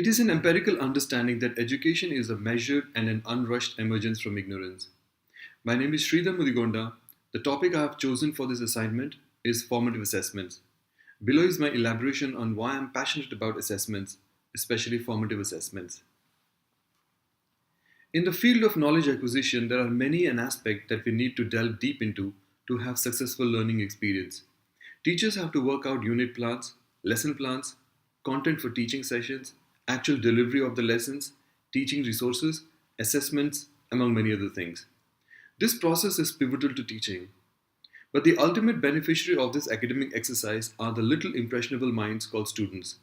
It is an empirical understanding that education is a measured and an unrushed emergence from ignorance. My name is Sridhar Mudigonda. The topic I have chosen for this assignment is formative assessments. Below is my elaboration on why I am passionate about assessments, especially formative assessments. In the field of knowledge acquisition, there are many an aspect that we need to delve deep into to have successful learning experience. Teachers have to work out unit plans, lesson plans, content for teaching sessions, actual delivery of the lessons, teaching resources, assessments, among many other things. This process is pivotal to teaching. But the ultimate beneficiary of this academic exercise are the little impressionable minds called students.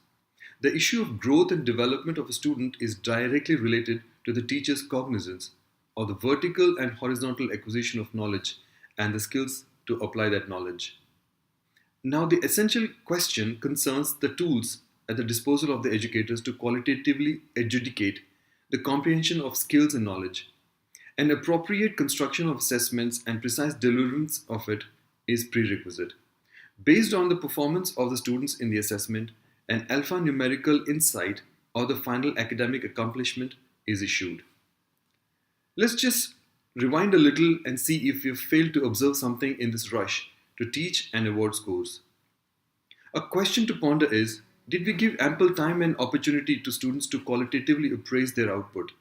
The issue of growth and development of a student is directly related to the teacher's cognizance, or the vertical and horizontal acquisition of knowledge and the skills to apply that knowledge. Now, the essential question concerns the tools at the disposal of the educators to qualitatively adjudicate the comprehension of skills and knowledge. An appropriate construction of assessments and precise deliverance of it is prerequisite. Based on the performance of the students in the assessment, an alphanumerical insight or the final academic accomplishment is issued. Let's just rewind a little and see if we've failed to observe something in this rush to teach and award scores. A question to ponder is, did we give ample time and opportunity to students to qualitatively appraise their output?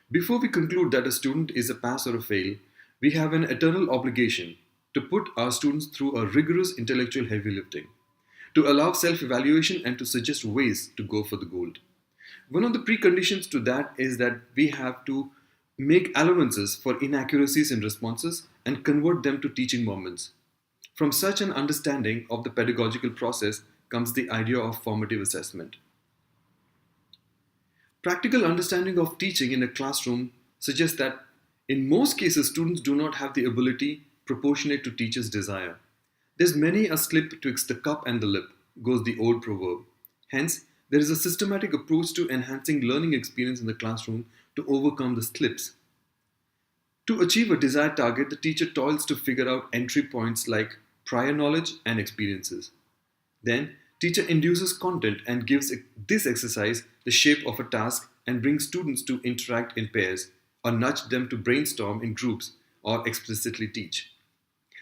Before we conclude that a student is a pass or a fail, we have an eternal obligation to put our students through a rigorous intellectual heavy lifting, to allow self-evaluation and to suggest ways to go for the gold. One of the preconditions to that is that we have to make allowances for inaccuracies in responses and convert them to teaching moments. From such an understanding of the pedagogical process comes the idea of formative assessment. Practical understanding of teaching in a classroom suggests that in most cases students do not have the ability proportionate to teacher's desire. There's many a slip twixt the cup and the lip, goes the old proverb. Hence, there is a systematic approach to enhancing learning experience in the classroom to overcome the slips. To achieve a desired target, the teacher toils to figure out entry points like prior knowledge and experiences. Then, teacher induces content and gives this exercise the shape of a task and brings students to interact in pairs or nudge them to brainstorm in groups or explicitly teach.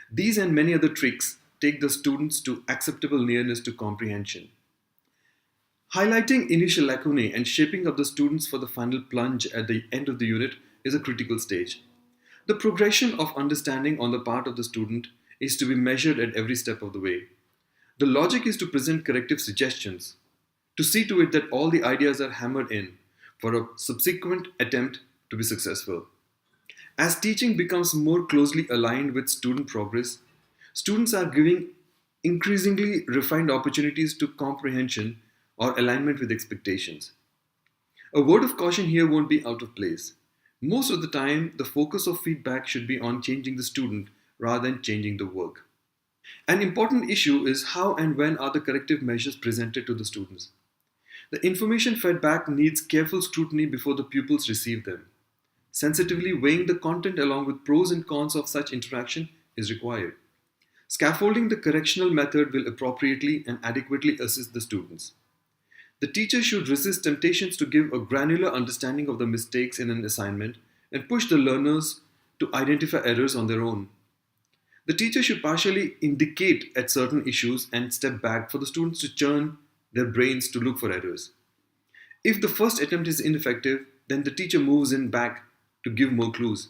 These and many other tricks take the students to acceptable nearness to comprehension. Highlighting initial lacunae and shaping up the students for the final plunge at the end of the unit is a critical stage. The progression of understanding on the part of the student is to be measured at every step of the way. The logic is to present corrective suggestions, to see to it that all the ideas are hammered in for a subsequent attempt to be successful. As teaching becomes more closely aligned with student progress, students are given increasingly refined opportunities to comprehension or alignment with expectations. A word of caution here won't be out of place. Most of the time, the focus of feedback should be on changing the student rather than changing the work. An important issue is how and when are the corrective measures presented to the students. The information fed back needs careful scrutiny before the pupils receive them. Sensitively weighing the content along with pros and cons of such interaction is required. Scaffolding the correctional method will appropriately and adequately assist the students. The teacher should resist temptations to give a granular understanding of the mistakes in an assignment and push the learners to identify errors on their own. The teacher should partially indicate at certain issues and step back for the students to churn their brains to look for errors. If the first attempt is ineffective, then the teacher moves in back to give more clues.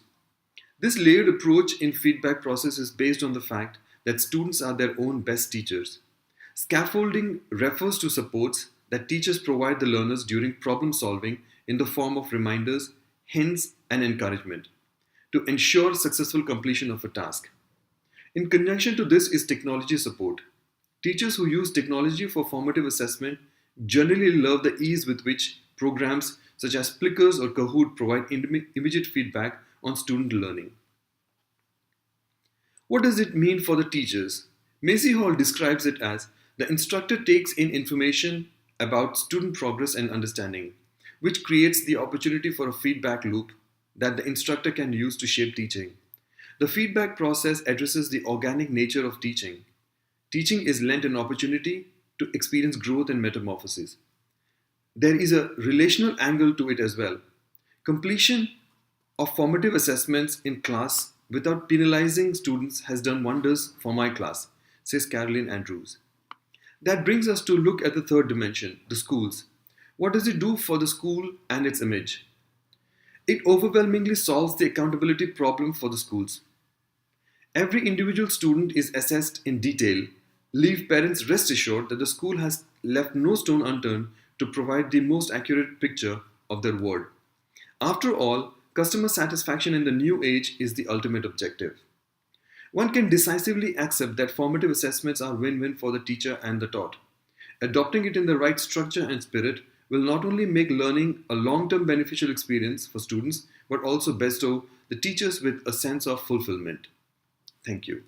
This layered approach in feedback process is based on the fact that students are their own best teachers. Scaffolding refers to supports that teachers provide the learners during problem solving in the form of reminders, hints, and encouragement to ensure successful completion of a task. In conjunction to this is technology support. Teachers who use technology for formative assessment generally love the ease with which programs such as Plickers or Kahoot provide immediate feedback on student learning. What does it mean for the teachers? Macy Hall describes it as the instructor takes in information about student progress and understanding, which creates the opportunity for a feedback loop that the instructor can use to shape teaching. The feedback process addresses the organic nature of teaching. Teaching is lent an opportunity to experience growth and metamorphosis. there is a relational angle to it as well. Completion of formative assessments in class without penalizing students has done wonders for my class, says Caroline Andrews. That brings us to look at the third dimension, the schools. What does it do for the school and its image? It overwhelmingly solves the accountability problem for the schools. Every individual student is assessed in detail. Leave parents rest assured that the school has left no stone unturned to provide the most accurate picture of their ward. After all, customer satisfaction in the new age is the ultimate objective. One can decisively accept that formative assessments are win-win for the teacher and the taught. Adopting it in the right structure and spirit will not only make learning a long-term beneficial experience for students, but also bestow the teachers with a sense of fulfillment. Thank you.